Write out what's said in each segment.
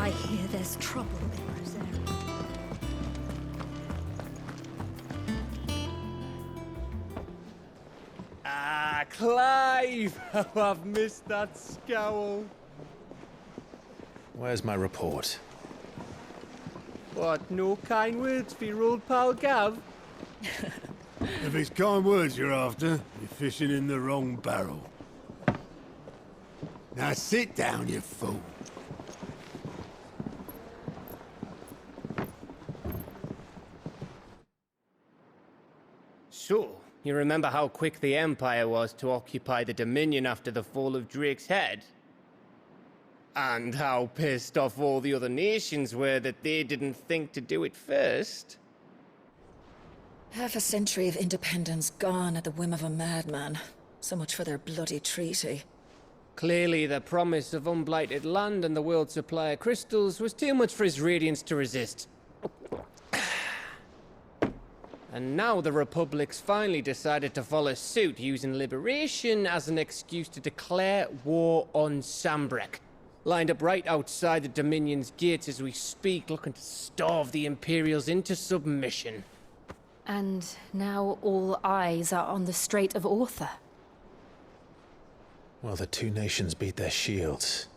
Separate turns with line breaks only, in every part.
I hear there's trouble in Rosaria.
Ah, Clive! Oh, I've missed that scowl.
Where's my report?
What, no kind words for your old pal Gav?
If it's kind words you're after, you're fishing in the wrong barrel. Now sit down, you fool.
So, you remember how quick the Empire was to occupy the Dominion after the fall of Drake's head? And how pissed off all the other nations were that they didn't think to do it first?
Half a century of independence gone at the whim of a madman. So much for their bloody treaty.
Clearly, the promise of unblighted land and the world's supply of crystals was too much for his radiance to resist. And now the Republic's finally decided to follow suit, using liberation as an excuse to declare war on Sambrek. Lined up right outside the Dominion's gates as we speak, looking to starve the Imperials into submission.
And now all eyes are on the Strait of Author.
Well, the two nations beat their shields.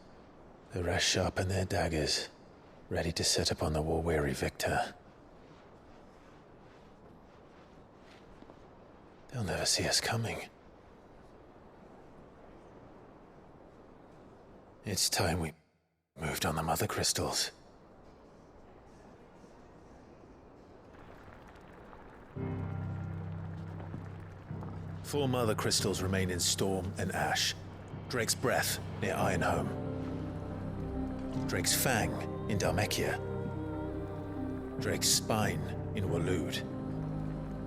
The rest sharpen their daggers, ready to set upon the war-weary victor. They'll never see us coming. It's time we moved on the Mother Crystals. Four Mother Crystals remain in Storm and Ash. Drake's Breath near Ironhome. Drake's Fang in Dhalmekia. Drake's Spine in Waloed.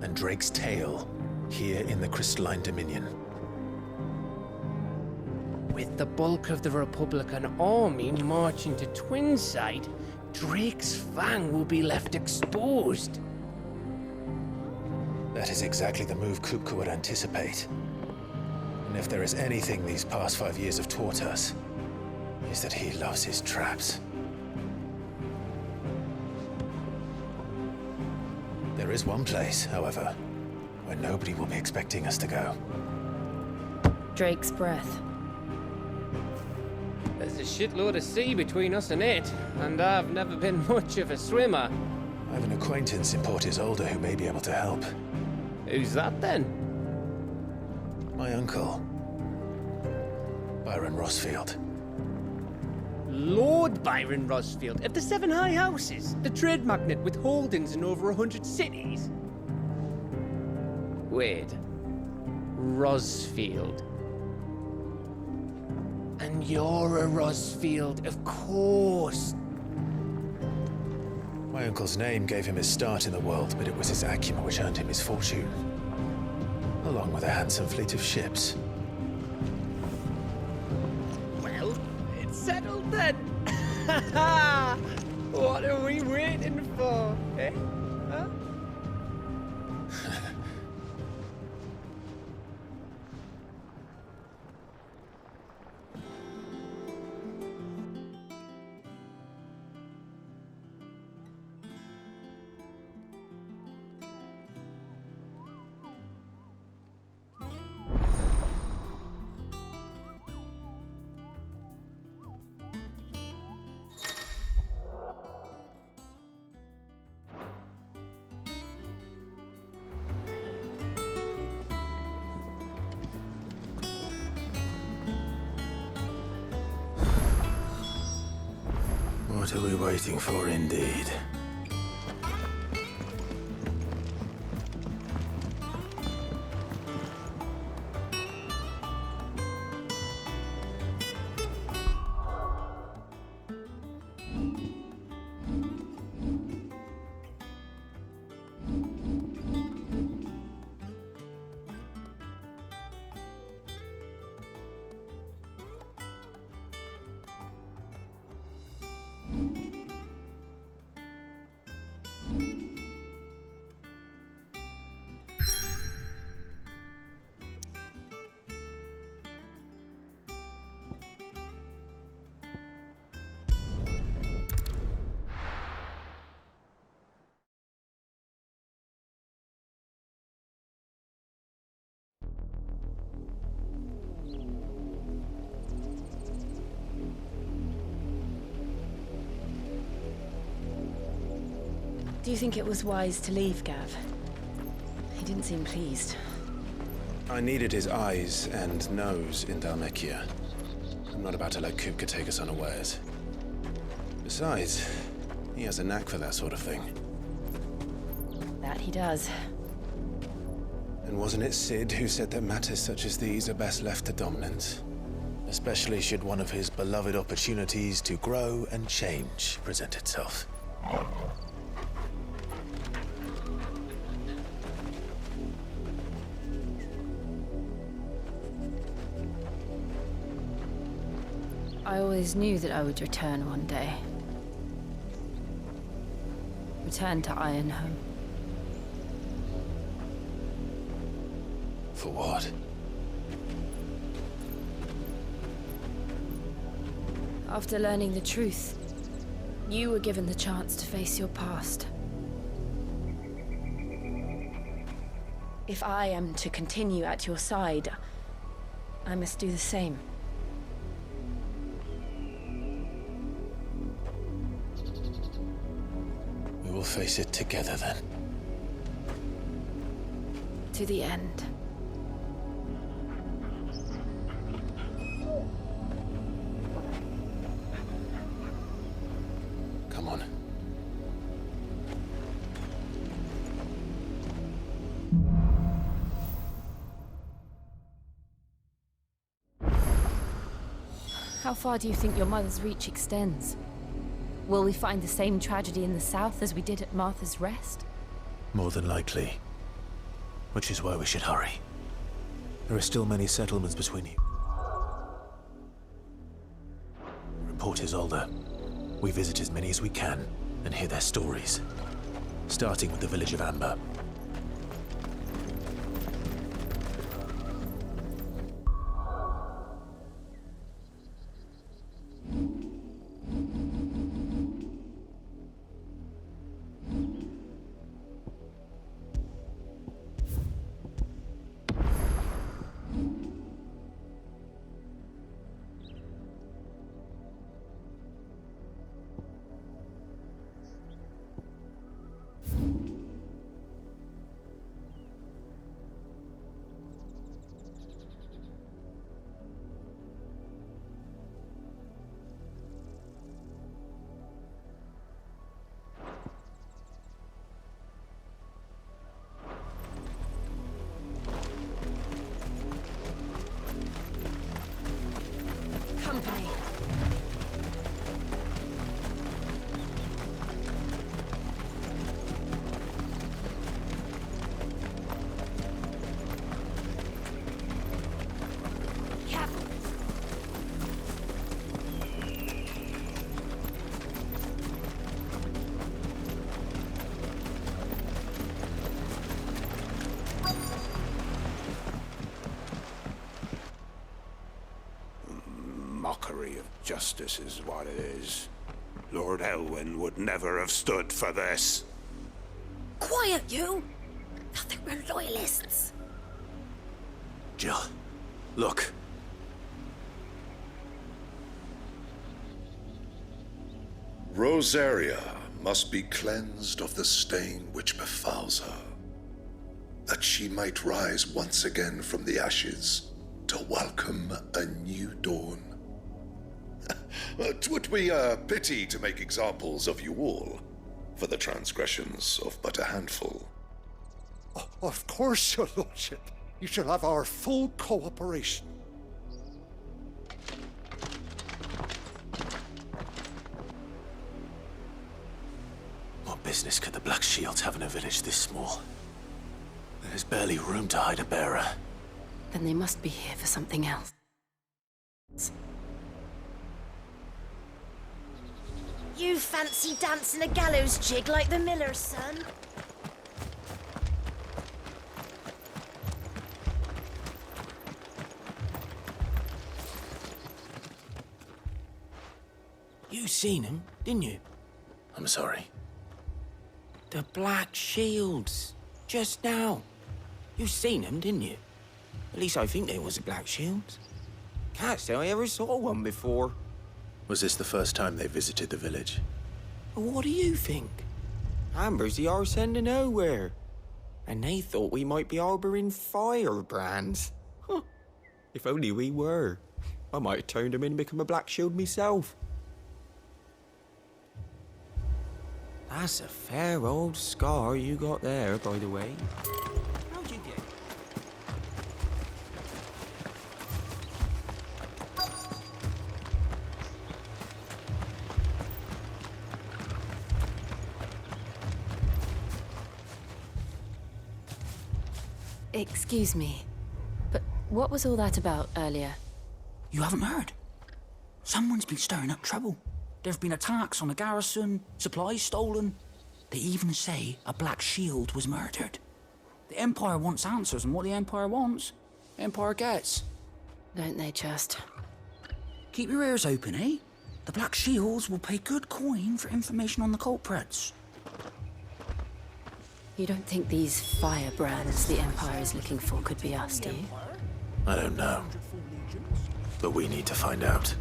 And Drake's Tail here in the Crystalline Dominion.
With the bulk of the Republican army marching to Twinside, Drake's Fang will be left exposed.
That is exactly the move Kupka would anticipate. And if there is anything these past 5 years have taught us, is that he loves his traps. There is one place, however, where nobody will be expecting us to go.
Drake's Breath.
There's a shitload of sea between us and it, and I've never been much of a swimmer.
I have an acquaintance in Port Isolde who may be able to help.
Who's that then?
My uncle, Byron Rosfield.
Lord Byron Rosfield of the Seven High Houses, the trade magnate with holdings in over 100 cities. Wait, Rosfield. And you're a Rosfield, of course.
My uncle's name gave him his start in the world, but it was his acumen which earned him his fortune. Along with a handsome fleet of ships.
Well, it's settled then. What are we waiting for, eh? Huh?
What are we waiting for, indeed?
Do you think it was wise to leave, Gav? He didn't seem pleased.
I needed his eyes and nose in Dhalmekia. I'm not about to let Kupka take us unawares. Besides, he has a knack for that sort of thing.
That he does.
And wasn't it Sid who said that matters such as these are best left to dominance? Especially should one of his beloved opportunities to grow and change present itself.
I always knew that I would return one day. Return to Ironhome.
For what?
After learning the truth, you were given the chance to face your past. If I am to continue at your side, I must do the same.
We will face it together then.
To the end.
Come on.
How far do you think your mother's reach extends? Will we find the same tragedy in the south as we did at Martha's Rest?
More than likely. Which is why we should hurry. There are still many settlements between you. Report is older. We visit as many as we can and hear their stories. Starting with the village of Amber.
Company. Cavalry.
Mockery of justice is what it is. Lord Elwyn would never have stood for this.
Quiet, you! Thought they were loyalists.
Jill, look.
Rosaria must be cleansed of the stain which befouls her, that she might rise once again from the ashes to welcome a new dawn. 'Twould be a pity to make examples of you all, for the transgressions of but a handful.
Of course, your lordship. You shall have our full cooperation.
What business could the Black Shields have in a village this small? There's barely room to hide a bearer.
Then they must be here for something else.
You fancy dancing a gallows jig like the miller's son?
You seen him, didn't you?
I'm sorry.
The Black Shields. Just now. You seen them, didn't you? At least I think there was a Black Shields. Can't say I ever saw one before.
Was this the first time they visited the village?
What do you think? Amber's the arse end of nowhere. And they thought we might be harbouring firebrands. Huh. If only we were. I might have turned them in and become a Black Shield myself. That's a fair old scar you got there, by the way. How'd you get it?
Excuse me, but what was all that about earlier?
You haven't heard? Someone's been stirring up trouble. There've been attacks on the garrison, supplies stolen. They even say a Black Shield was murdered. The Empire wants answers, and what the Empire wants, the Empire gets.
Don't they just?
Keep your ears open, eh? The Black Shields will pay good coin for information on the culprits.
You don't think these firebrands the Empire is looking for could be us, do you?
I don't know. But we need to find out.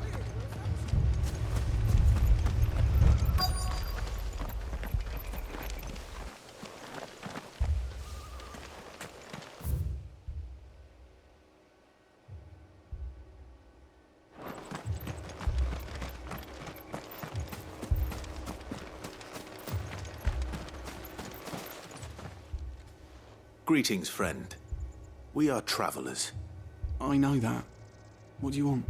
Greetings, friend. We are travelers.
I know that. What do you want?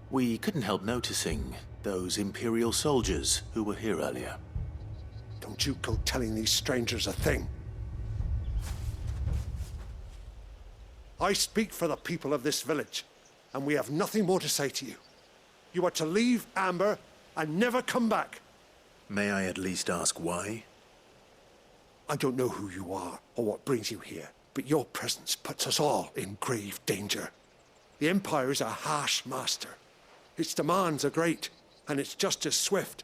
We couldn't help noticing those Imperial soldiers who were here earlier.
Don't you go telling these strangers a thing. I speak for the people of this village, and we have nothing more to say to you. You are to leave Amber and never come back.
May I at least ask why?
I don't know who you are or what brings you here, but your presence puts us all in grave danger. The Empire is a harsh master. Its demands are great, and its justice swift.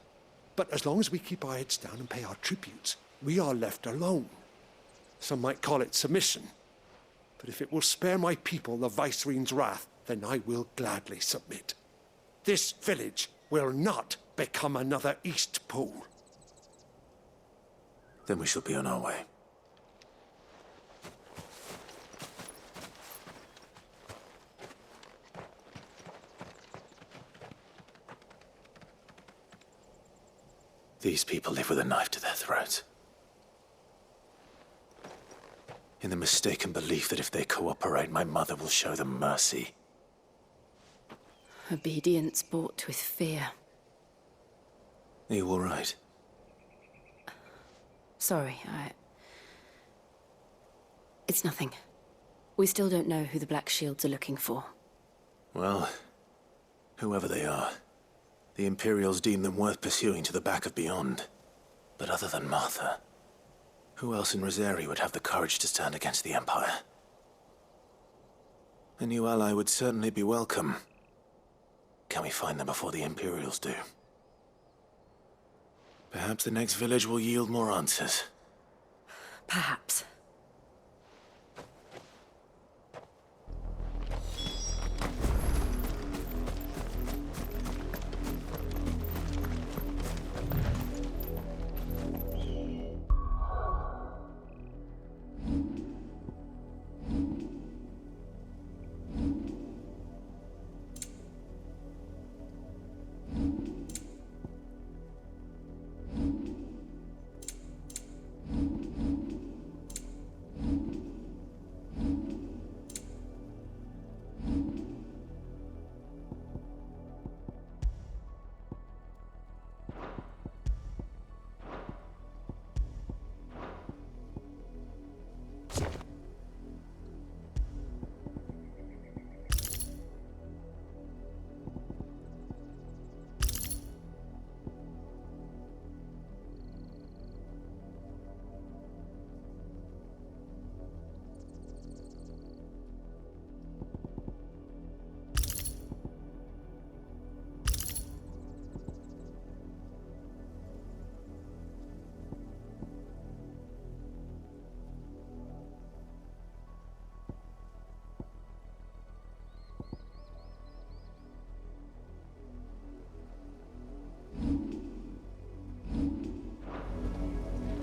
But as long as we keep our heads down and pay our tributes, we are left alone. Some might call it submission. But if it will spare my people the Viceroy's wrath, then I will gladly submit. This village will not become another Eastpool.
Then we shall be on our way. These people live with a knife to their throats. In the mistaken belief that if they cooperate, my mother will show them mercy.
Obedience bought with fear.
Are you all right?
Sorry, It's nothing. We still don't know who the Black Shields are looking for.
Well, whoever they are, the Imperials deem them worth pursuing to the back of beyond. But other than Martha, who else in Rosari would have the courage to stand against the Empire? A new ally would certainly be welcome. Can we find them before the Imperials do? Perhaps the next village will yield more answers.
Perhaps.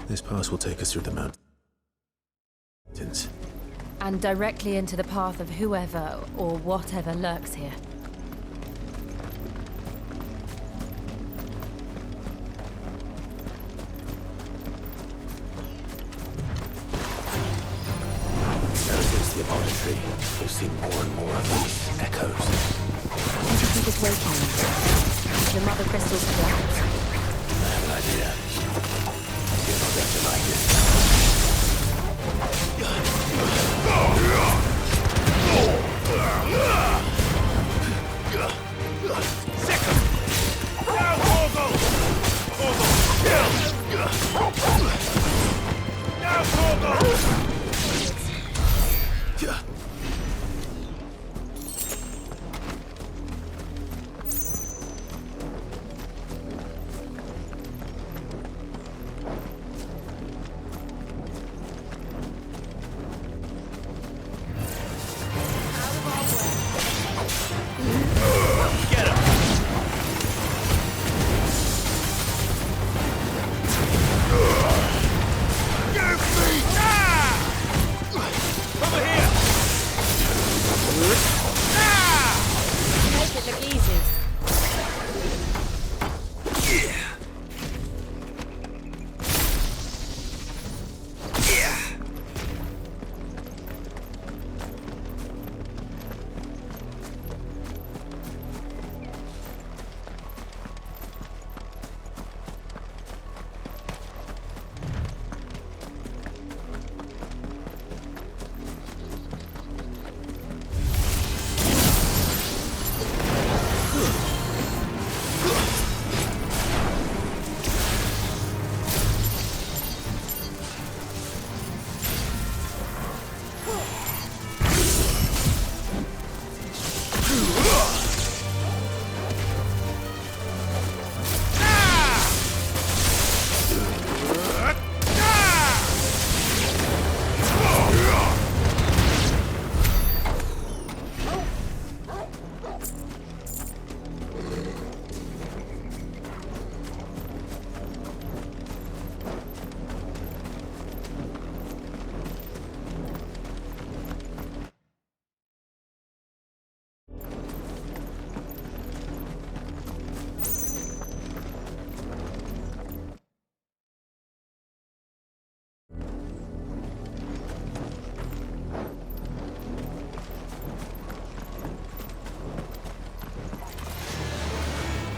This pass will take us through the mountains.
And directly into the path of whoever or whatever lurks here.
Ever since the monastery, we've seen more and more of these echoes.
What do you think is waking them? The mother crystal's collapse?
I have an idea. You're not going to like it.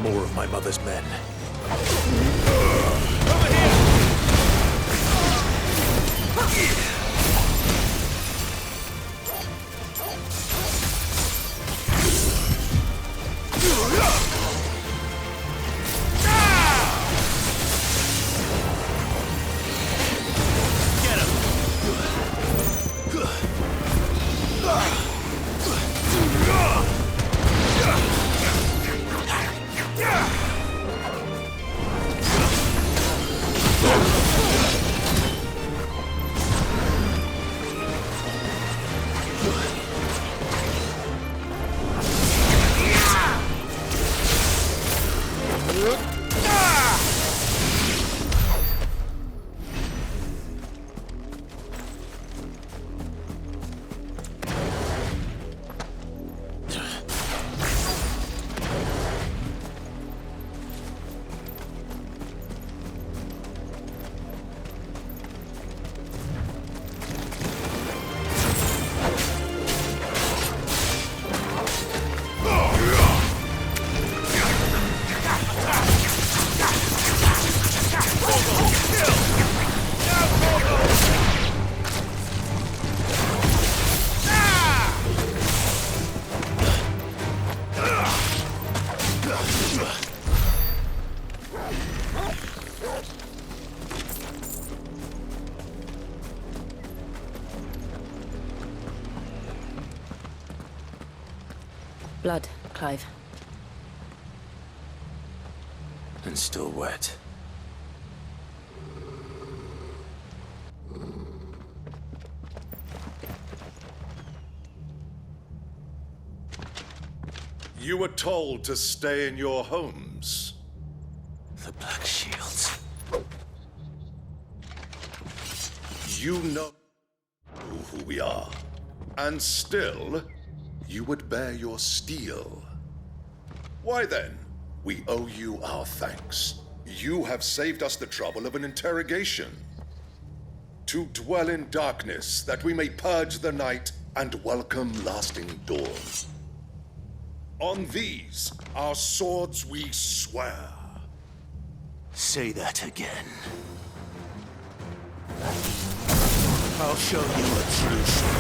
More of my mother's men. Over here!
Blood, Clive.
And still wet.
You were told to stay in your homes.
The Black Shields.
You know who we are, and still, you would bear your steel. Why then, we owe you our thanks. You have saved us the trouble of an interrogation. To dwell in darkness, that we may purge the night and welcome lasting dawn. On these, our swords we swear.
Say that again. I'll show you a true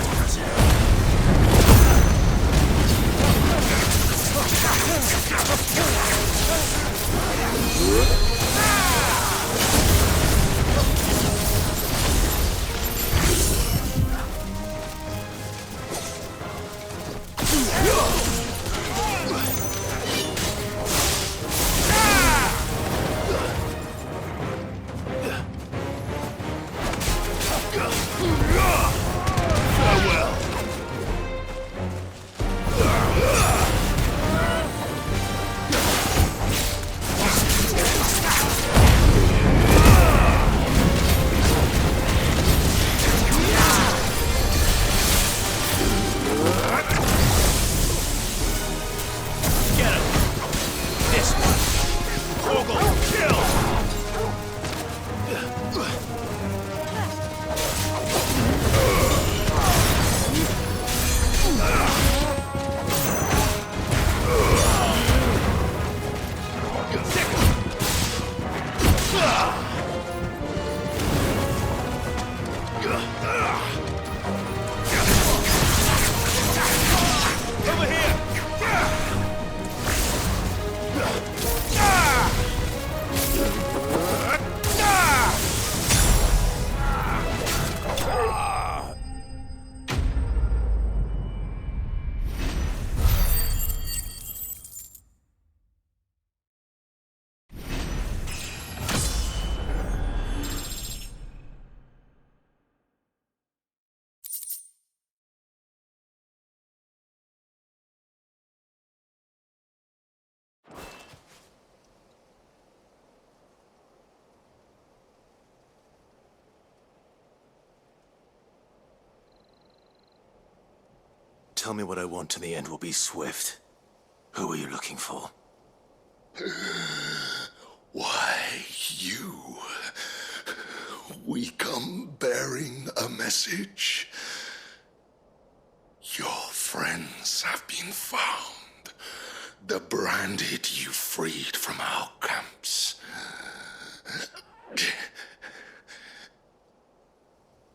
Tell me what I want and the end will be swift. Who are you looking for?
Why, you. We come bearing a message. Your friends have been found. The branded you freed from our camps.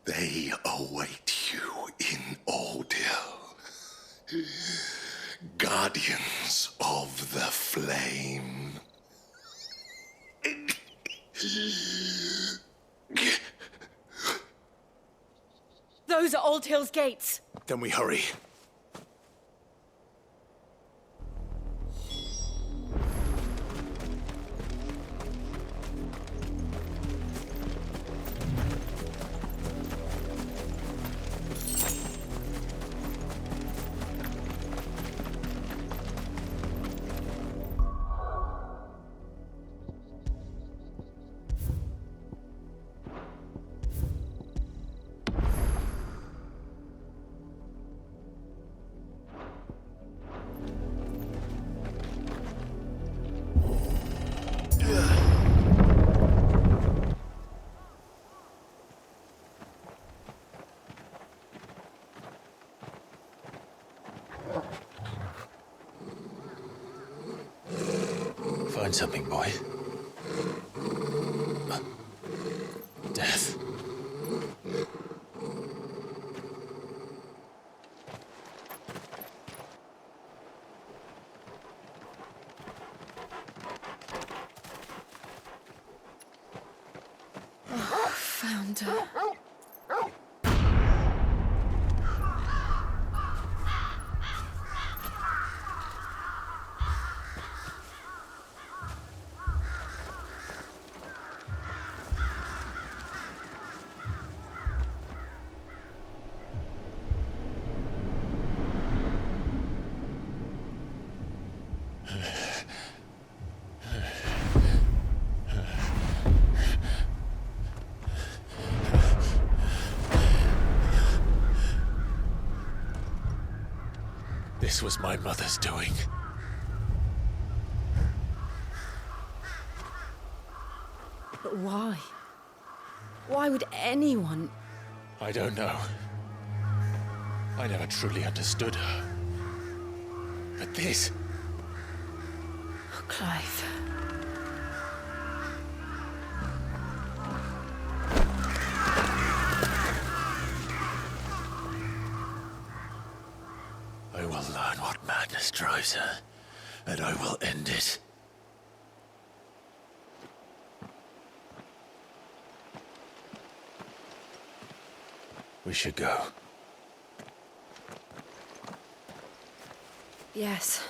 They await you in Ordeal. Guardians of the Flame.
Those are Old Hill's gates.
Then we hurry.
Find something, boy. Death.
Found her.
This was my mother's doing.
But why? Why would anyone...
I don't know. I never truly understood her. But this...
Oh, Clive.
I will learn what madness drives her, and I will end it. We should go.
Yes.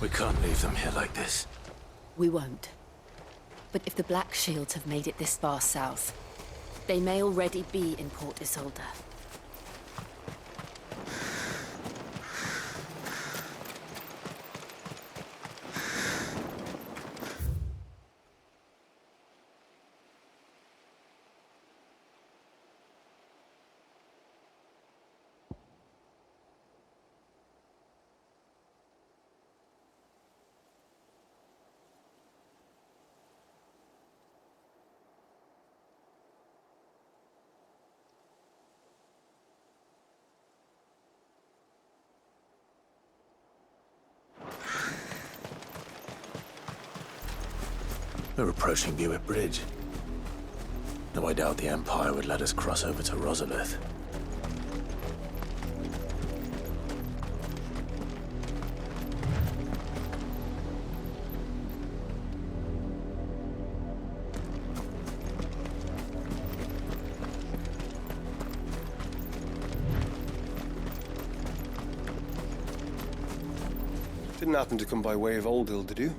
We can't leave them here like this.
We won't. But if the Black Shields have made it this far south, they may already be in Port Isolde.
We're approaching Buick Bridge. Though I doubt the Empire would let us cross over to Rosalith.
Didn't happen to come by way of Oldhill, did you?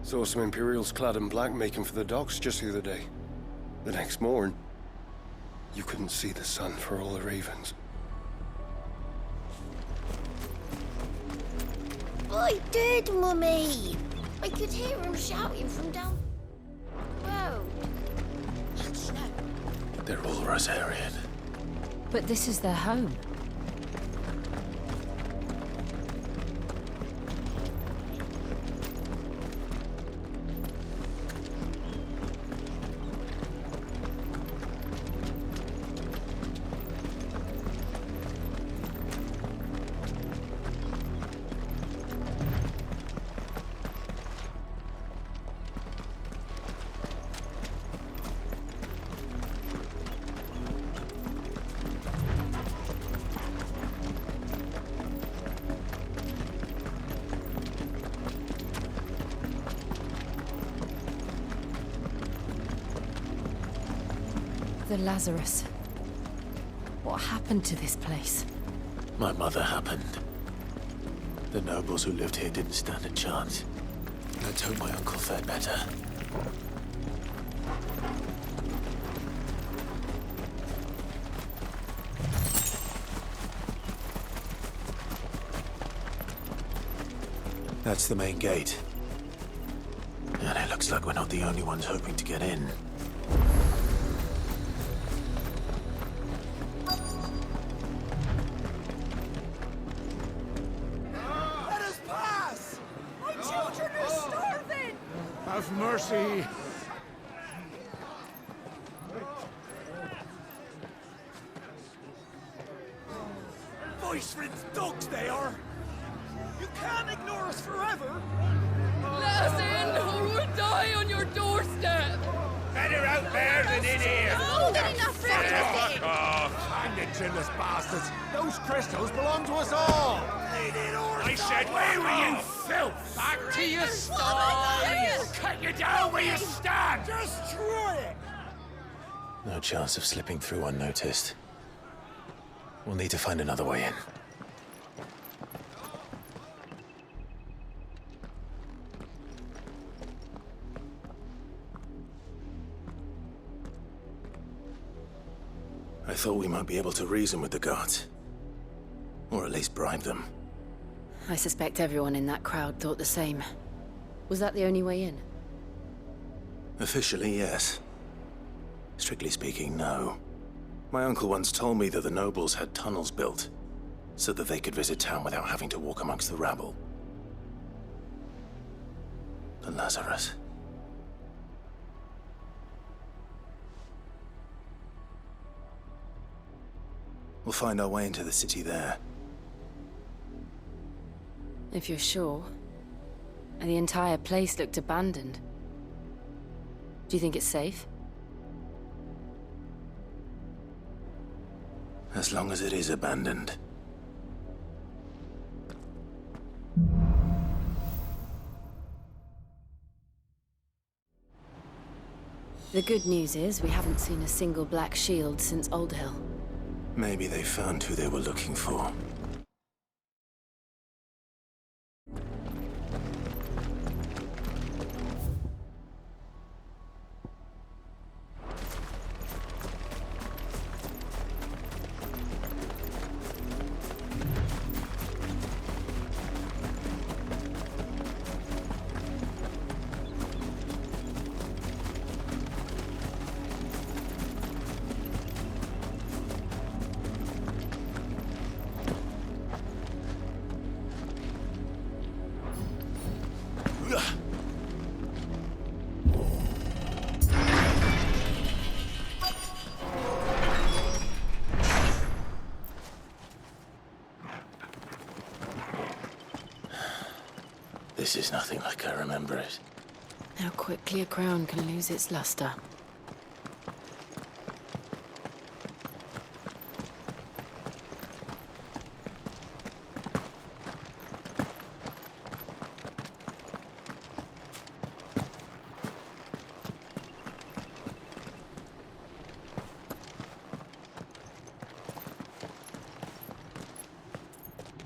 Saw some Imperials clad in black making for the docks just the other day. The next morn, you couldn't see the sun for all the ravens.
I did, Mummy! I could hear him shouting from down... Whoa. That's snow.
They're all Rosarian.
But this is their home. The Lazarus. What happened to this place?
My mother happened. The nobles who lived here didn't stand a chance. Let's hope my uncle fared better. That's the main gate. And it looks like we're not the only ones hoping to get in.
Have mercy.
Voice-ridden dogs they are. You can't ignore us forever.
Let us in, or we'll die on your doorstep.
Better out there than in here.
Oh, good enough for everything.
Hang the chinless bastards. Those crystals belong to us all.
I said, where were you, filth?
Back to your stall.
Cut you down where you stand.
Destroy it.
No chance of slipping through unnoticed. We'll need to find another way in. I thought we might be able to reason with the guards. Or at least bribe them.
I suspect everyone in that crowd thought the same. Was that the only way in?
Officially, yes.
Strictly speaking, no. My uncle once told me that the nobles had tunnels built, so that they could visit town without having to walk amongst the rabble. The Lazarus. We'll find our way into the city there.
If you're sure. And the entire place looked abandoned. Do you think it's safe?
As long as it is abandoned.
The good news is we haven't seen a single black shield since Old Hill.
Maybe they found who they were looking for. This is nothing like I remember it.
How quickly a crown can lose its luster.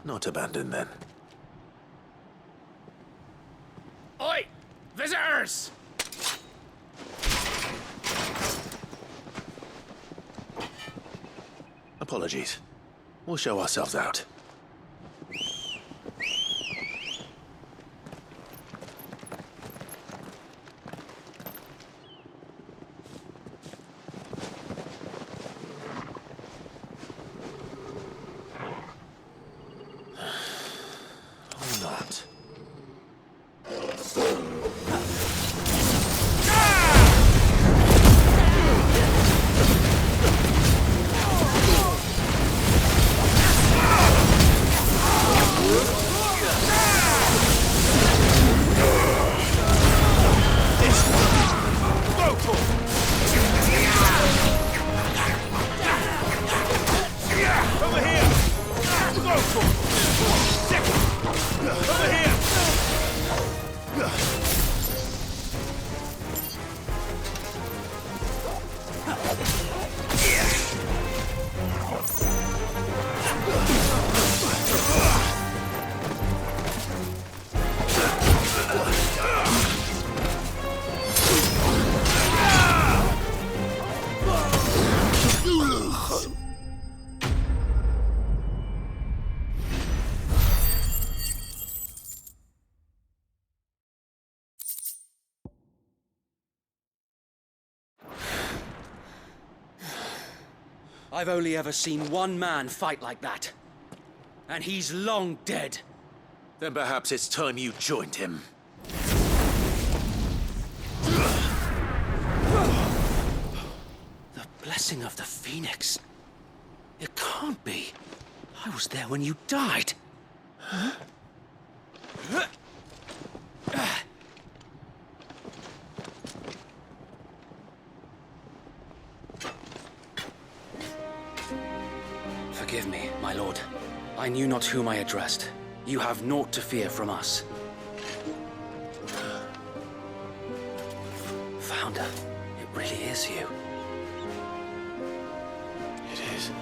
Not abandoned, then.
Oi! Visitors!
Apologies. We'll show ourselves out. Or not.
Over here! Go for it! Second! Over here!
I've only ever seen one man fight like that. And he's long dead.
Then perhaps it's time you joined him.
The blessing of the Phoenix. It can't be. I was there when you died. Huh? Forgive me, my lord. I knew not whom I addressed. You have naught to fear from us. Founder, it really is you.
It is.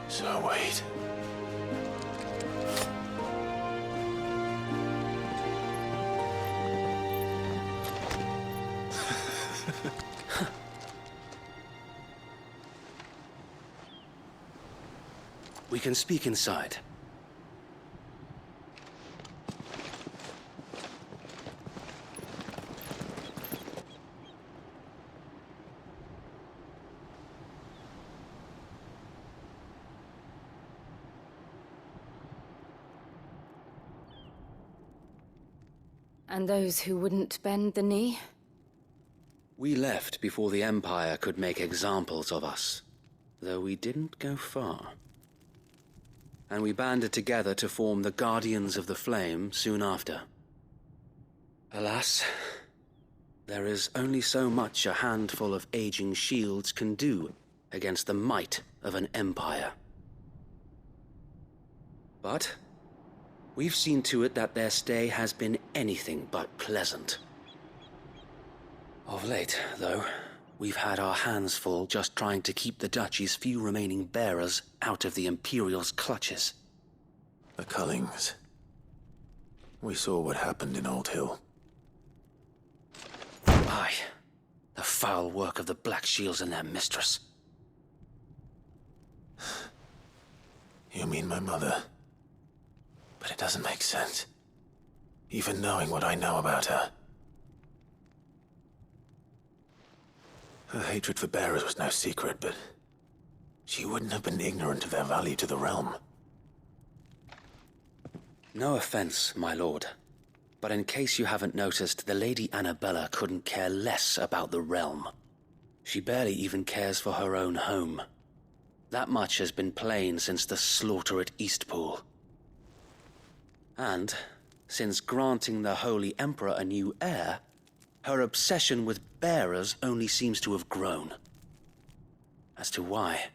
So wait.
We can speak inside.
And those who wouldn't bend the knee?
We left before the Empire could make examples of us, though we didn't go far. And we banded together to form the Guardians of the Flame soon after. Alas, there is only so much a handful of aging shields can do against the might of an empire. But we've seen to it that their stay has been anything but pleasant. Of late, though, we've had our hands full just trying to keep the Duchy's few remaining bearers out of the Imperial's clutches.
The Cullings. We saw what happened in Old Hill.
Aye. The foul work of the Black Shields and their mistress.
You mean my mother? But it doesn't make sense. Even knowing what I know about her. Her hatred for bearers was no secret, but she wouldn't have been ignorant of their value to the realm.
No offense, my lord. But in case you haven't noticed, the Lady Annabella couldn't care less about the realm. She barely even cares for her own home. That much has been plain since the slaughter at Eastpool. And, since granting the Holy Emperor a new heir, her obsession with bearers only seems to have grown. As to why,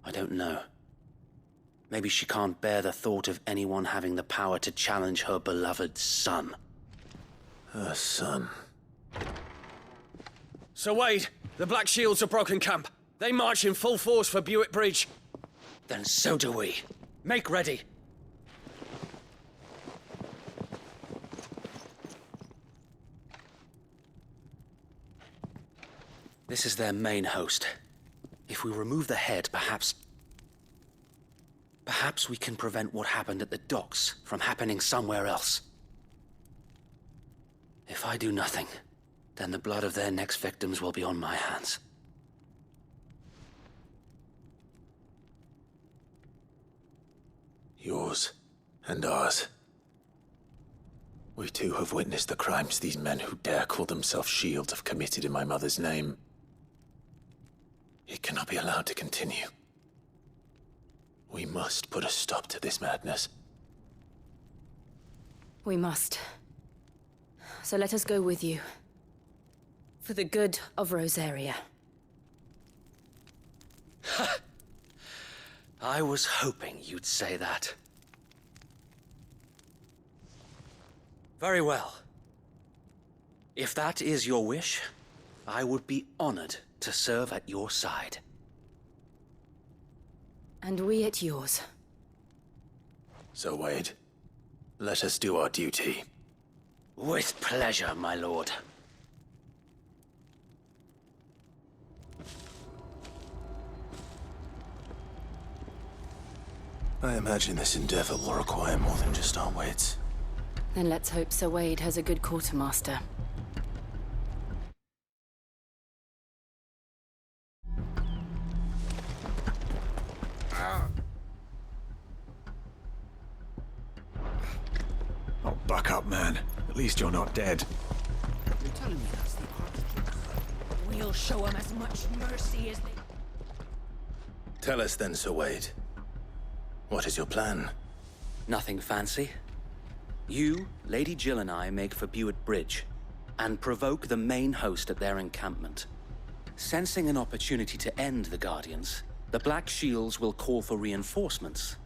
I don't know. Maybe she can't bear the thought of anyone having the power to challenge her beloved son.
Her son?
Sir Wade, the Black Shields have broken camp. They march in full force for Buick Bridge.
Then so do we. Make ready. This is their main host. If we remove the head, perhaps we can prevent what happened at the docks from happening somewhere else. If I do nothing, then the blood of their next victims will be on my hands.
Yours and ours. We too have witnessed the crimes these men who dare call themselves Shields have committed in my mother's name. It cannot be allowed to continue. We must put a stop to this madness.
We must. So let us go with you. For the good of Rosaria.
I was hoping you'd say that. Very well. If that is your wish, I would be honored to serve at your side.
And we at yours.
So, Wade, let us do our duty.
With pleasure, my lord.
I imagine this endeavor will require more than just our wits.
Then let's hope Sir Wade has a good quartermaster.
Oh, buck up, man. At least you're not dead.
You're telling me that's the art? We'll show them as much mercy as they...
Tell us then, Sir Wade. What is your plan?
Nothing fancy. You, Lady Jill and I make for Buick Bridge, and provoke the main host at their encampment. Sensing an opportunity to end the Guardians, the Black Shields will call for reinforcements,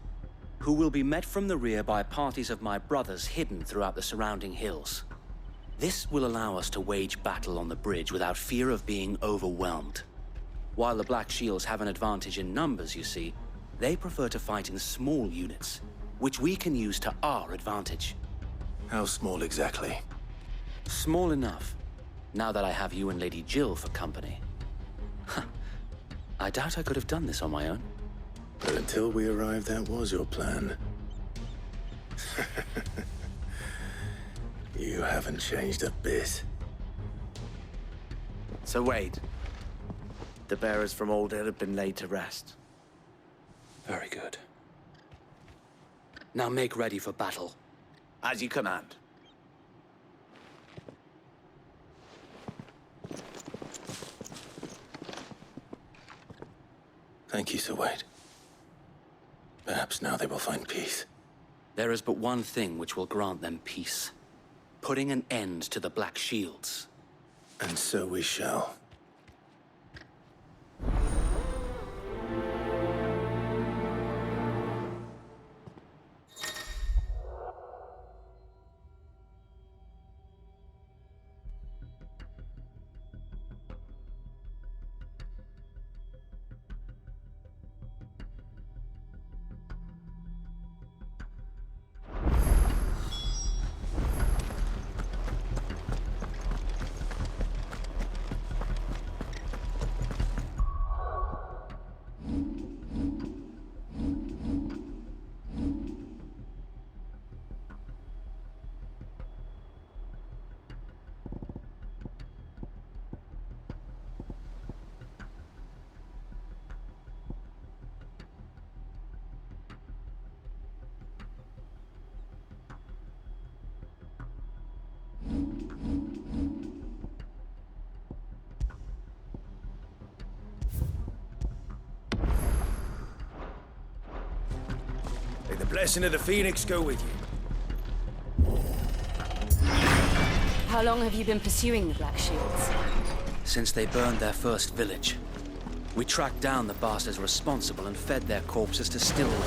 who will be met from the rear by parties of my brothers hidden throughout the surrounding hills. This will allow us to wage battle on the bridge without fear of being overwhelmed. While the Black Shields have an advantage in numbers, you see, they prefer to fight in small units, which we can use to our advantage.
How small exactly?
Small enough, now that I have you and Lady Jill for company. I doubt I could have done this on my own.
But until we arrived, that was your plan. You haven't changed a bit.
So Wade, the bearers from Old Hill have been laid to rest.
Very good. Now make ready for battle.
As you command.
Thank you, Sir Wade. Perhaps now they will find peace.
There is but one thing which will grant them peace. Putting an end to the Black Shields.
And so we shall.
May the blessing of the Phoenix go with you.
How long have you been pursuing the Black Shields?
Since they burned their first village. We tracked down the bastards responsible and fed their corpses to Stillwood.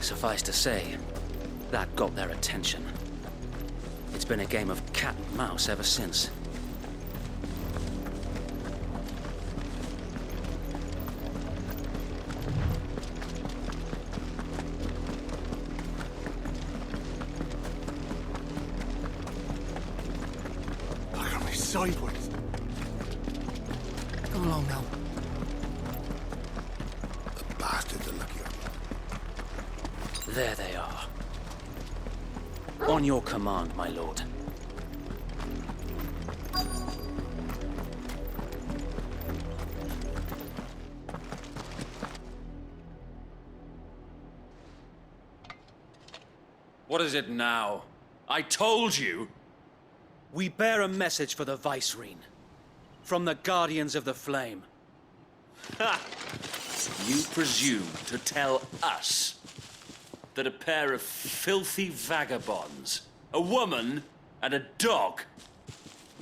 Suffice to say, that got their attention. It's been a game of cat and mouse ever since.
Look at me sideways.
Come along now.
The bastards are lucky.
There they are. On your command, my lord.
What is it now? I told you!
We bear a message for the Vicereine. From the Guardians of the Flame.
Ha! You presume to tell us that a pair of filthy vagabonds, a woman and a dog,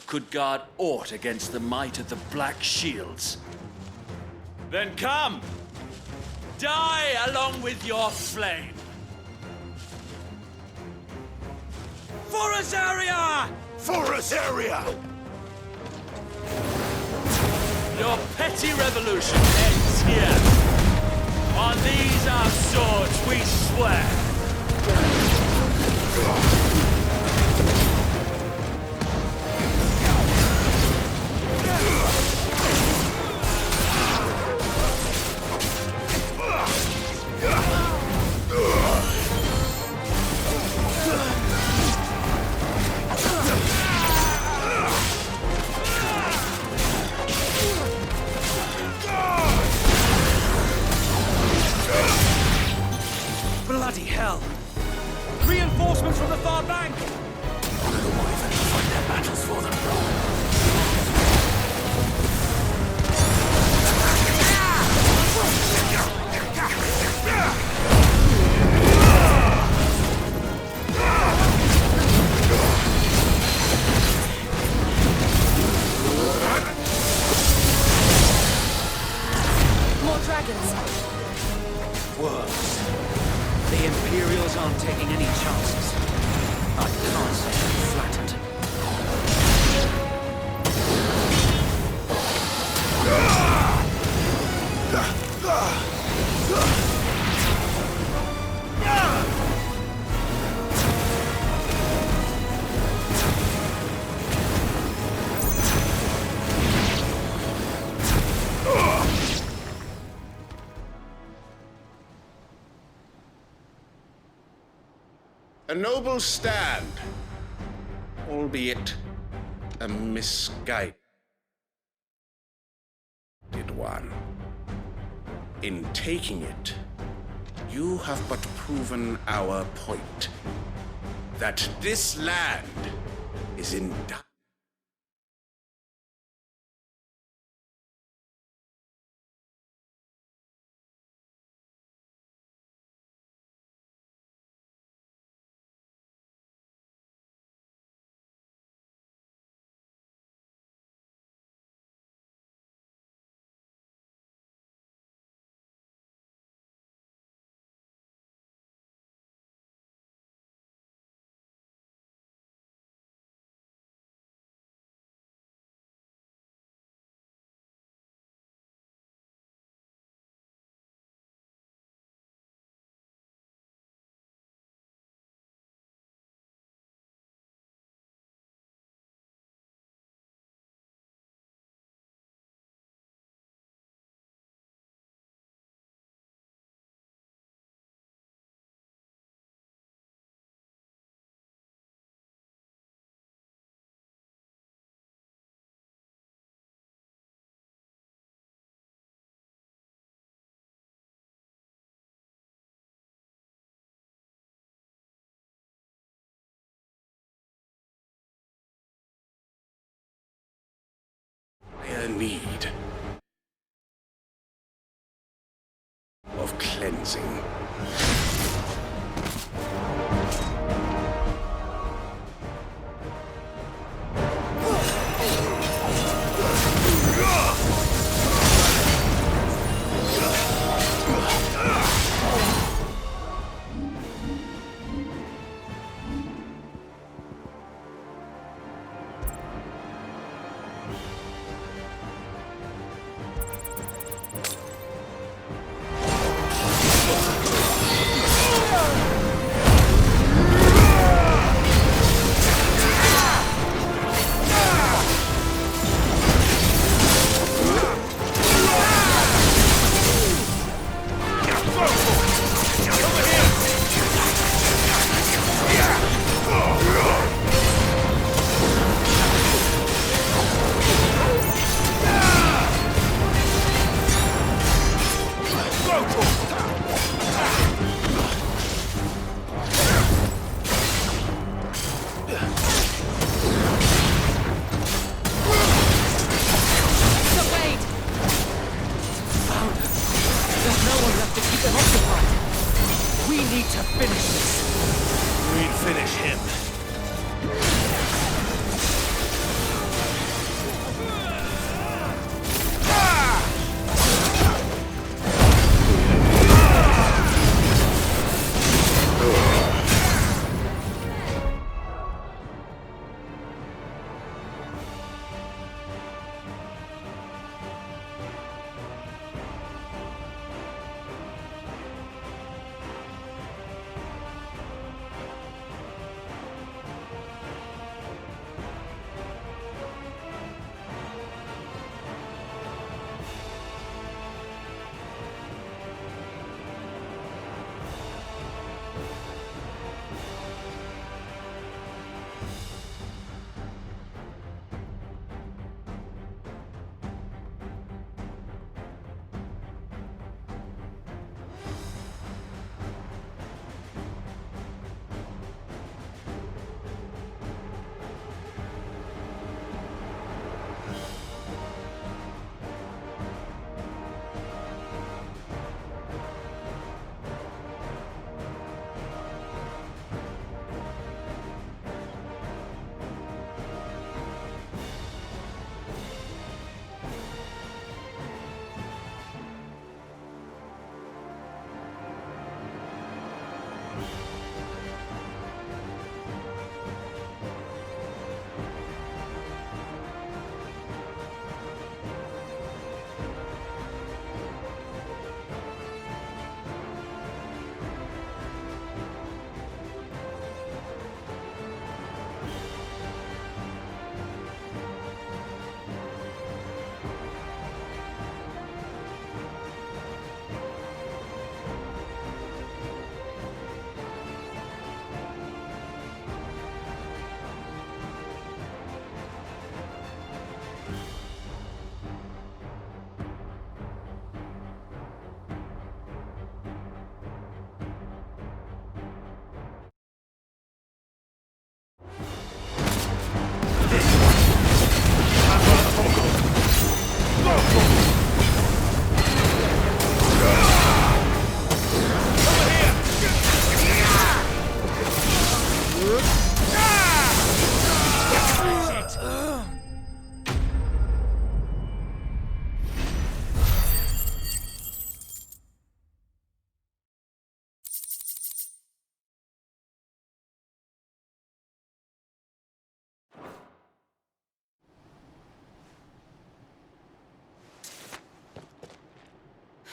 could guard aught against the might of the Black Shields? Then come! Die along with your flame! For Azaria!
For Azaria!
Your petty revolution ends here. On these our swords we swear.
Bloody hell! Reinforcements from the far bank!
Honor the Wyvern and fight their battles for them.
More dragons!
Worse. The Imperials aren't taking any chances. I can't say I'm flattered.
A noble stand, albeit a misguided one. In taking it, you have but proven our point, that this land is in doubt.
need of cleansing.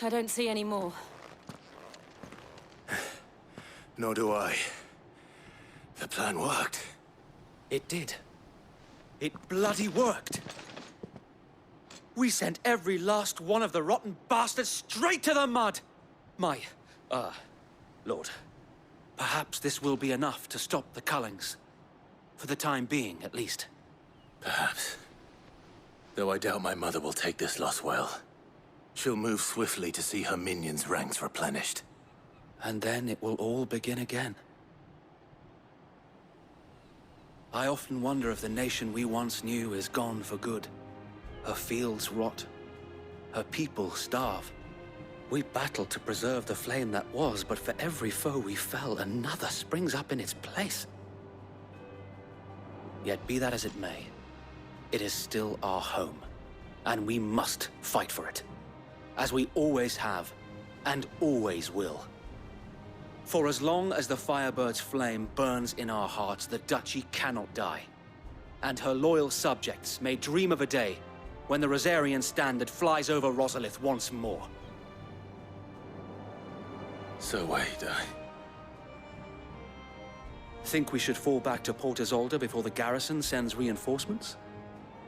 I don't see any more.
Nor do I. The plan worked.
It did. It bloody worked. We sent every last one of the rotten bastards straight to the mud! Lord, perhaps this will be enough to stop the Cullings. For the time being, at least.
Perhaps. Though I doubt my mother will take this loss well. She'll move swiftly to see her minions' ranks replenished.
And then it will all begin again. I often wonder if the nation we once knew is gone for good. Her fields rot. Her people starve. We battled to preserve the flame that was, but for every foe we fell, another springs up in its place. Yet be that as it may, it is still our home, and we must fight for it, as we always have, and always will. For as long as the Firebird's flame burns in our hearts, the Duchy cannot die, and her loyal subjects may dream of a day when the Rosarian standard flies over Rosalith once more.
So wait,
Think we should fall back to Port Isolde before the garrison sends reinforcements?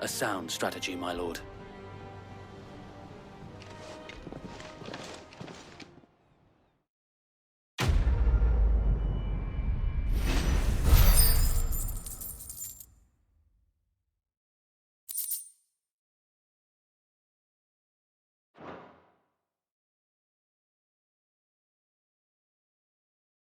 A sound strategy, my lord.